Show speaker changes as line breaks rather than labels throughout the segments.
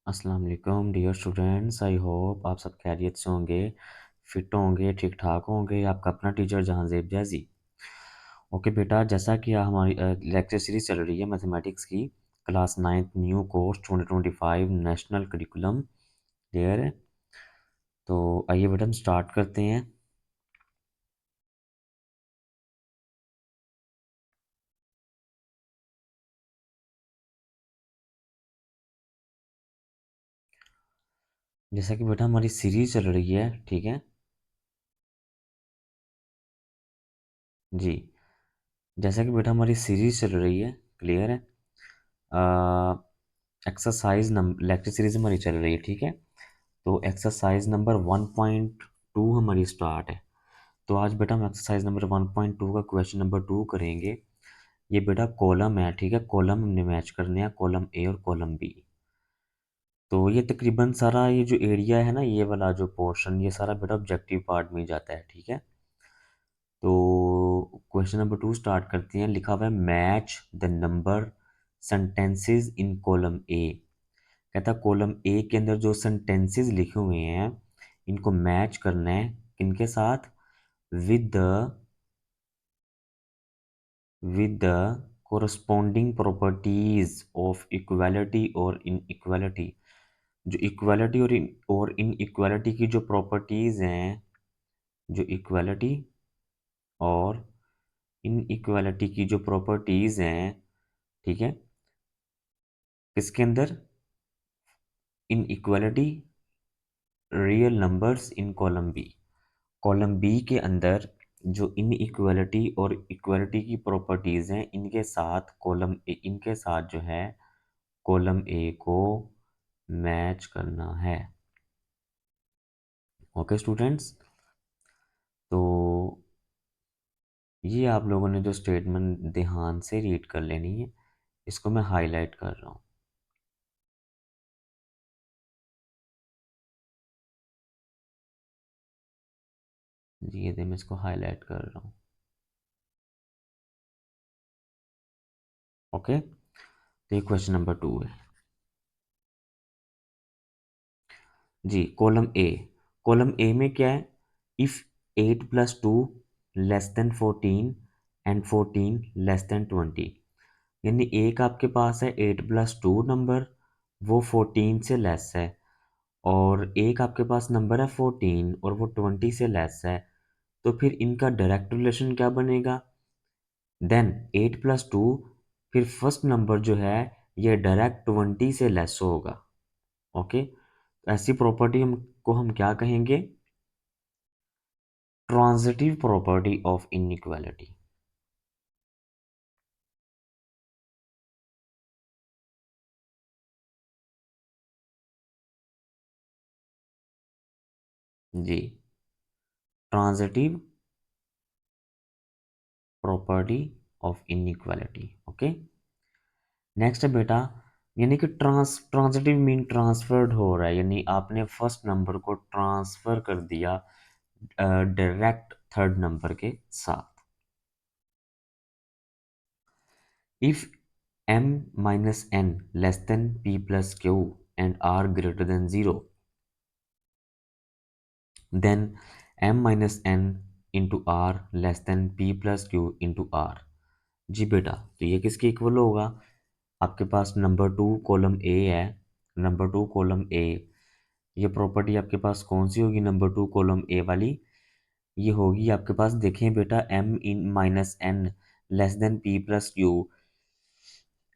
अस्सलाम वालेकुम dear students. I hope आप सब खैरियत से होंगे, फिट होंगे, ठीक ठाक होंगे। आपका अपना टीचर जहांज़ेब जैज़ी। ओके बेटा, जैसा कि हमारी लेक्चर सीरीज चल रही है मैथमेटिक्स की, class ninth new course 2025 national curriculum. Clear है? तो आइए बेटा हम स्टार्ट करते हैं। जैसा कि बेटा हमारी सीरीज चल रही है, ठीक है जी। जैसा कि बेटा हमारी सीरीज चल रही है, क्लियर है। एक्सरसाइज नंबर लेक्चर सीरीज हमारी चल रही है, ठीक है। तो एक्सरसाइज नंबर 1.2 हमारी स्टार्ट है। तो आज बेटा हम एक्सरसाइज नंबर 1.2 का क्वेश्चन नंबर 2 करेंगे। ये बेटा कॉलम है, ठीक है। कॉलम हमने मैच करने हैं, कॉलम ए और कॉलम बी। तो ये तकरीबन सारा ये जो एरिया है ना, ये वाला जो पोर्शन, ये सारा बेटा ऑब्जेक्टिव पार्ट में ही जाता है, ठीक है। तो क्वेश्चन नंबर 2 स्टार्ट करते हैं। लिखा हुआ है match the number sentences in column A. कहता कॉलम ए के अंदर जो सेंटेंसेस लिखे हुए हैं, इनको मैच करना है किनके साथ? With the with the corresponding properties of equality और inequality। जो इक्वालिटी और इनइक्वालिटी की जो प्रॉपर्टीज हैं, जो इक्वालिटी और इनइक्वालिटी की जो प्रॉपर्टीज हैं, ठीक है, किसके अंदर? Inequality real numbers in column B. Column B के अंदर जो इनइक्वालिटी और इक्वालिटी की प्रॉपर्टीज हैं, इनके साथ इनके साथ जो है कॉलम ए को मैच करना है। ओके स्टूडेंट्स, तो ये आप लोगों ने जो स्टेटमेंट ध्यान से रीड कर लेनी है, इसको मैं हाईलाइट कर रहा हूँ। जी ये मैं इसको हाईलाइट कर रहा हूँ। ओके, तो ये क्वेश्चन नंबर 2 है जी। कॉलम ए में क्या है? If 8 + 2 <14 and 14 <20। यानी एक आपके पास है 8 + 2 नंबर, वो 14 से लेस है, और एक आपके पास नंबर है 14 और वो 20 से लेस है। तो फिर इनका डायरेक्ट रिलेशन क्या बनेगा? देन 8 + 2, फिर फर्स्ट नंबर जो है ये डायरेक्ट 20 से लेस होगा। ओके, ऐसी प्रॉपर्टी हम को हम क्या कहेंगे? Transitive property of inequality. जी, transitive property of inequality. Okay, next है बेटा, यानी कि ट्रांजिटिव मीन ट्रांसफर्ड हो रहा है, यानी आपने फर्स्ट नंबर को ट्रांसफर कर दिया डायरेक्ट थर्ड नंबर के साथ। If m-n less than p plus q and r greater than 0, then m-n into r less than p plus q into r। जी बेटा, तो ये किसके इक्वल होगा? आपके पास नंबर 2 कॉलम ए है, नंबर 2 कॉलम ए, ये प्रॉपर्टी आपके पास कौन सी होगी नंबर 2 कॉलम ए वाली? ये होगी आपके पास, देखें बेटा, m-n less than p plus q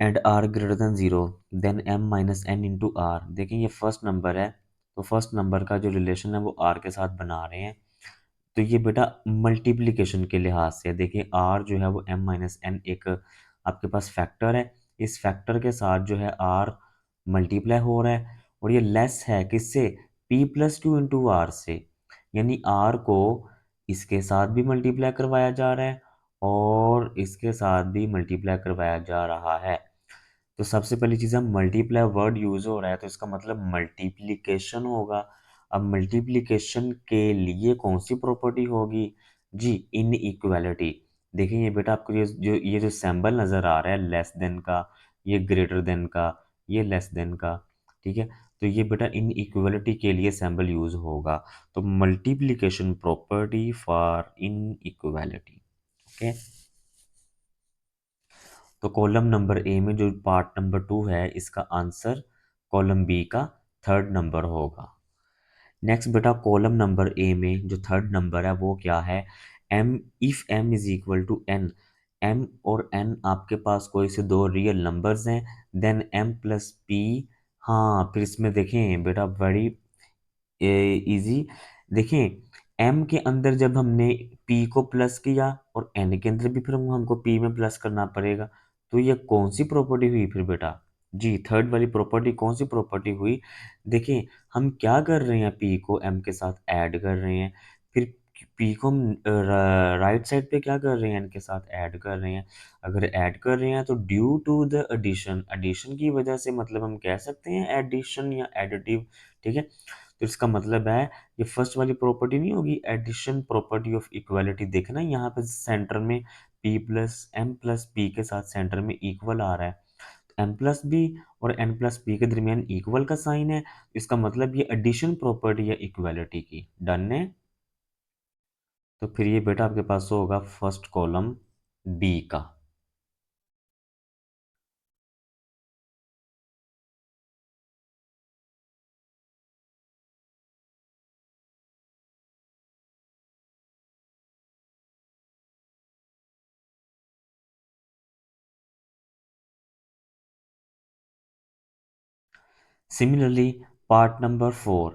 and R greater than zero, then M minus N into R. देखें ये फर्स्ट नंबर है, तो फर्स्ट नंबर का जो रिलेशन है वो आर के साथ बना रहे हैं। तो ये बेटा मल्टीप्लिकेशन के लिहाज से देखिए, आर जो है वो एम माइनस एन एक आपके पास फैक्टर है, इस फैक्टर के साथ जो है आर मल्टीप्लाई हो रहा है, और ये लेस है किससे? P plus Q into R से। यानी आर को इसके साथ भी मल्टीप्लाई करवाया जा रहा है और इसके साथ भी मल्टीप्लाई करवाया जा रहा है। तो सबसे पहली चीज़ है मल्टीप्लाई वर्ड यूज़ हो रहा है, तो इसका मतलब मल्टीप्लिकेशन होगा। अब मल्टीप्लिकेशन के लिए कौन सी प्रॉपर्टी होगी? जी, इनइक्वालिटी। देखिए ये बेटा आपको ये जो सिंबल नज़र आ रहा है लेस देन का, ये ग्रेटर देन का, ये लेस देन का, ठीक है। तो ये बेटा इन इक्वलिटी के लिए सैम्बल यूज होगा। तो multiplication property for inequality. Okay. तो कॉलम नंबर ए में जो पार्ट नंबर 2 है इसका आंसर कॉलम बी का थर्ड नंबर होगा। नेक्स्ट बेटा कॉलम नंबर ए में जो थर्ड नंबर है वो क्या है, M, if M is equal to N, M और एन आपके पास कोई से दो रियल नंबर्स हैं, देन एम प्लस पी। हाँ फिर इसमें देखें बेटा बड़ी इजी, देखें m के अंदर जब हमने p को प्लस किया और n के अंदर भी फिर हमको p में प्लस करना पड़ेगा, तो ये कौन सी प्रॉपर्टी हुई फिर बेटा, जी थर्ड वाली प्रॉपर्टी कौन सी प्रॉपर्टी हुई। देखें हम क्या कर रहे हैं, p को m के साथ ऐड कर रहे हैं, फिर p को हम राइट साइड पे क्या कर रहे हैं, n के साथ ऐड कर रहे हैं। अगर ऐड कर रहे हैं तो due to the addition, addition की वजह से मतलब हम कह सकते हैं एडिशन या एडिटिव। ठीक है। तो इसका मतलब है ये फर्स्ट वाली प्रॉपर्टी नहीं होगी, एडिशन प्रॉपर्टी ऑफ इक्वालिटी। देखना यहाँ पे सेंटर में p plus M plus P के साथ सेंटर में इक्वल आ रहा है, एम प्लस बी और एन प्लस पी के दरमियान इक्वल का साइन है, इसका मतलब ये एडिशन प्रॉपर्टी है इक्वालिटी की। डन है। तो फिर ये बेटा आपके पास होगा फर्स्ट कॉलम बी का। Similarly part number 4,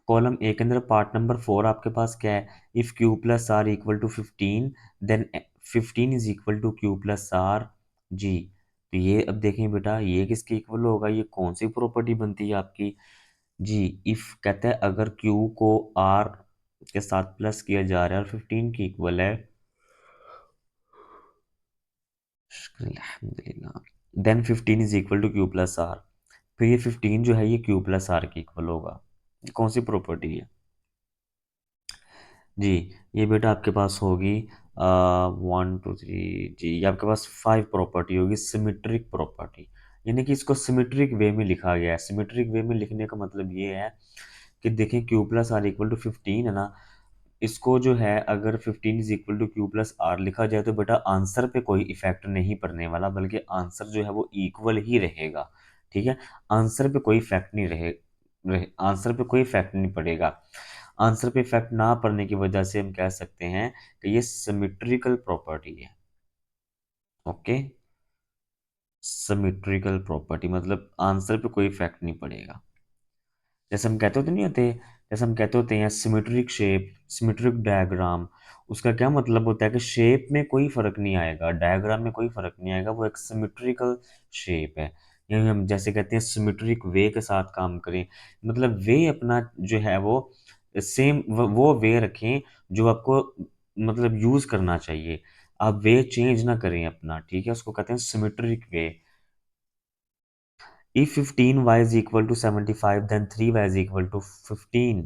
column A के अंदर पार्ट नंबर 4 आपके पास क्या है, if Q plus R equal to 15 then 15 is equal to Q plus R. जी तो ये अब देखें बेटा ये किसके इक्वल होगा, ये कौन सी प्रॉपर्टी बनती है आपकी, जी इफ़ कहता है अगर क्यू को आर के साथ प्लस किया जा रहा है और 15 की इक्वल है, then 15 is equal to Q plus R. फिर ये 15 जो है ये क्यू प्लस आर के इक्वल होगा। ये कौन सी प्रॉपर्टी है, जी ये बेटा आपके पास होगी 1 2 3, जी ये आपके पास 5 प्रॉपर्टी होगी सिमेट्रिक प्रॉपर्टी। यानी कि इसको सिमेट्रिक वे में लिखा गया है। सिमेट्रिक वे में लिखने का मतलब ये है कि देखें Q plus R equal to 15 है ना, इसको जो है अगर 15 is equal to Q plus R लिखा जाए तो बेटा आंसर पे कोई इफेक्ट नहीं पड़ने वाला, बल्कि आंसर जो है वो इक्वल ही रहेगा। ठीक है। आंसर पे कोई इफेक्ट नहीं आंसर पे कोई इफेक्ट नहीं पड़ेगा। आंसर पे इफेक्ट ना पड़ने की वजह से हम कह सकते हैं कि ये सिमेट्रिकल प्रॉपर्टी है। ओके। सिमेट्रिकल प्रॉपर्टी मतलब आंसर पे कोई इफेक्ट नहीं पड़ेगा। जैसे हम कहते होते नहीं होते, जैसे हम कहते होते हैं सिमेट्रिक शेप, सिमेट्रिक डायग्राम, उसका क्या मतलब होता है कि शेप में कोई फर्क नहीं आएगा, डायग्राम में कोई फर्क नहीं आएगा, वो एक सिमेट्रिकल शेप है। यानी हम जैसे कहते हैं सिमेट्रिक वे के साथ काम करें, मतलब वे अपना जो है वो सेम वो वे रखें जो आपको मतलब यूज करना चाहिए, आप वे चेंज ना करें अपना। ठीक है। उसको कहते हैं symmetric way. If 15y is equal to 75 then 3y is equal to 15।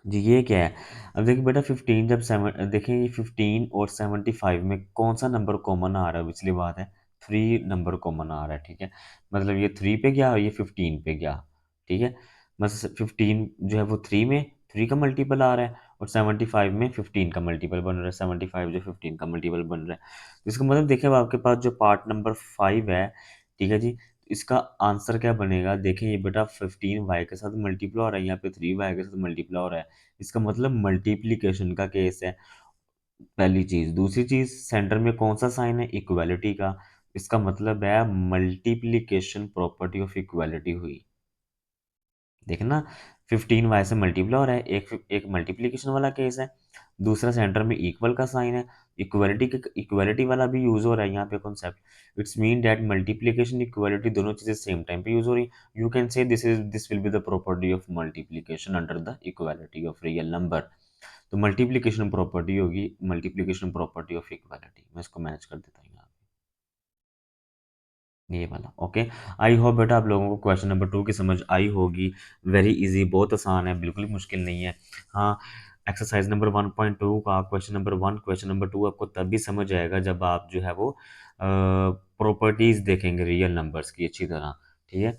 जी ये क्या है, अब देखिए बेटा 15 जब सेवन देखें ये 15 और 75 में कौन सा नंबर कॉमन आ रहा है, पिछली बात है 3 नंबर कॉमन आ रहा है। ठीक है। मतलब ये 3 पे गया और ये 15 पे गया। ठीक है। मतलब 15 जो है वो 3 में 3 का मल्टीपल आ रहा है और 75 में 15 का मल्टीपल बन रहा है, 75 जो 15 का मल्टीपल बन रहा है। तो इसका मतलब देखिए अब आपके पास जो पार्ट नंबर 5 है, ठीक है जी, इसका आंसर क्या बनेगा, देखें ये बेटा 15 y के साथ मल्टीप्लाई हो रहा है, यहाँ पे 3 y के साथ मल्टीप्लाई हो रहा है, इसका मतलब मल्टीप्लिकेशन का केस है। पहली चीज, दूसरी चीज सेंटर में कौन सा साइन है, इक्वालिटी का, इसका मतलब है मल्टीप्लिकेशन प्रॉपर्टी ऑफ इक्वालिटी हुई। देखना 15 y से मल्टीप्लाई हो रहा है, एक एक मल्टीप्लिकेशन वाला केस है, दूसरा सेंटर में इक्वल का साइन है, इक्वालिटी वाला भी यूज हो रहा है यहाँ पे concept. It's mean that multiplication equality दोनों चीजें सेम टाइम पे यूज हो रही, you can say this will be the property of multiplication under the equality of real number. तो मल्टीप्लिकेशन प्रॉपर्टी होगी मल्टीप्लिकेशन प्रॉपर्टी ऑफ इक्वालिटी। मैं इसको match कर देता हूँ यहाँ पे, ये वाला। ओके। आई होप बेटा आप लोगों को क्वेश्चन नंबर 2 की समझ आई होगी। वेरी इजी, बहुत आसान है, बिल्कुल ही मुश्किल नहीं है। हाँ, एक्सरसाइज नंबर 1.2 का क्वेश्चन नंबर 1 क्वेश्चन नंबर 2 आपको तभी समझ आएगा जब आप जो है वो प्रॉपर्टीज देखेंगे रियल नंबर्स की अच्छी तरह। ठीक है।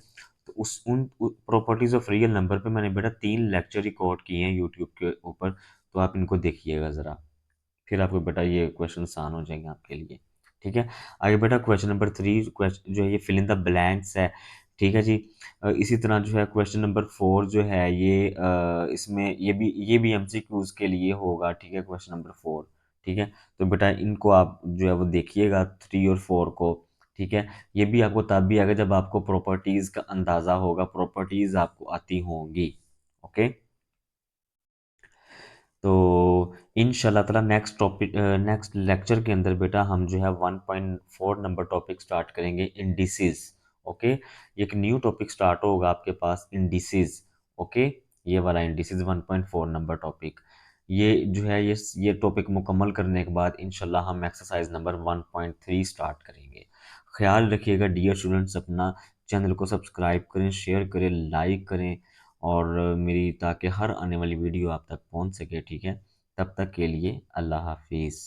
तो उस उन प्रॉपर्टीज ऑफ रियल नंबर पे मैंने बेटा 3 लेक्चर रिकॉर्ड किए हैं यूट्यूब के ऊपर, तो आप इनको देखिएगा ज़रा, फिर आपको बेटा ये क्वेश्चन आसान हो जाएंगे आपके लिए। ठीक है। आगे बेटा क्वेश्चन नंबर 3 क्वेश्चन जो है ये फिल इन द ब्लैंक्स है। ठीक है जी। इसी तरह जो है क्वेश्चन नंबर 4 जो है ये इसमें ये भी एमसीक्यूज के लिए होगा। ठीक है, क्वेश्चन नंबर 4। ठीक है। तो बेटा इनको आप जो है वो देखिएगा 3 और 4 को। ठीक है। ये भी आपको तब भी आएगा जब आपको प्रॉपर्टीज का अंदाजा होगा, प्रॉपर्टीज आपको आती होंगी। ओके। तो इंशाल्लाह ताला नेक्स्ट लेक्चर के अंदर बेटा हम जो है 1.4 नंबर टॉपिक स्टार्ट करेंगे, इंडिसेस। ओके। एक न्यू टॉपिक स्टार्ट होगा आपके पास, इंडिसेस। ओके। ये वाला इंडिसेस 1.4 नंबर टॉपिक, ये जो है ये टॉपिक मुकम्मल करने के बाद इंशाल्लाह हम एक्सरसाइज नंबर 1.3 स्टार्ट करेंगे। ख्याल रखिएगा डियर स्टूडेंट्स, अपना चैनल को सब्सक्राइब करें, शेयर करें, लाइक करें, और मेरी ताकि हर आने वाली वीडियो आप तक पहुंच सके। ठीक है। तब तक के लिए अल्लाह हाफिज़।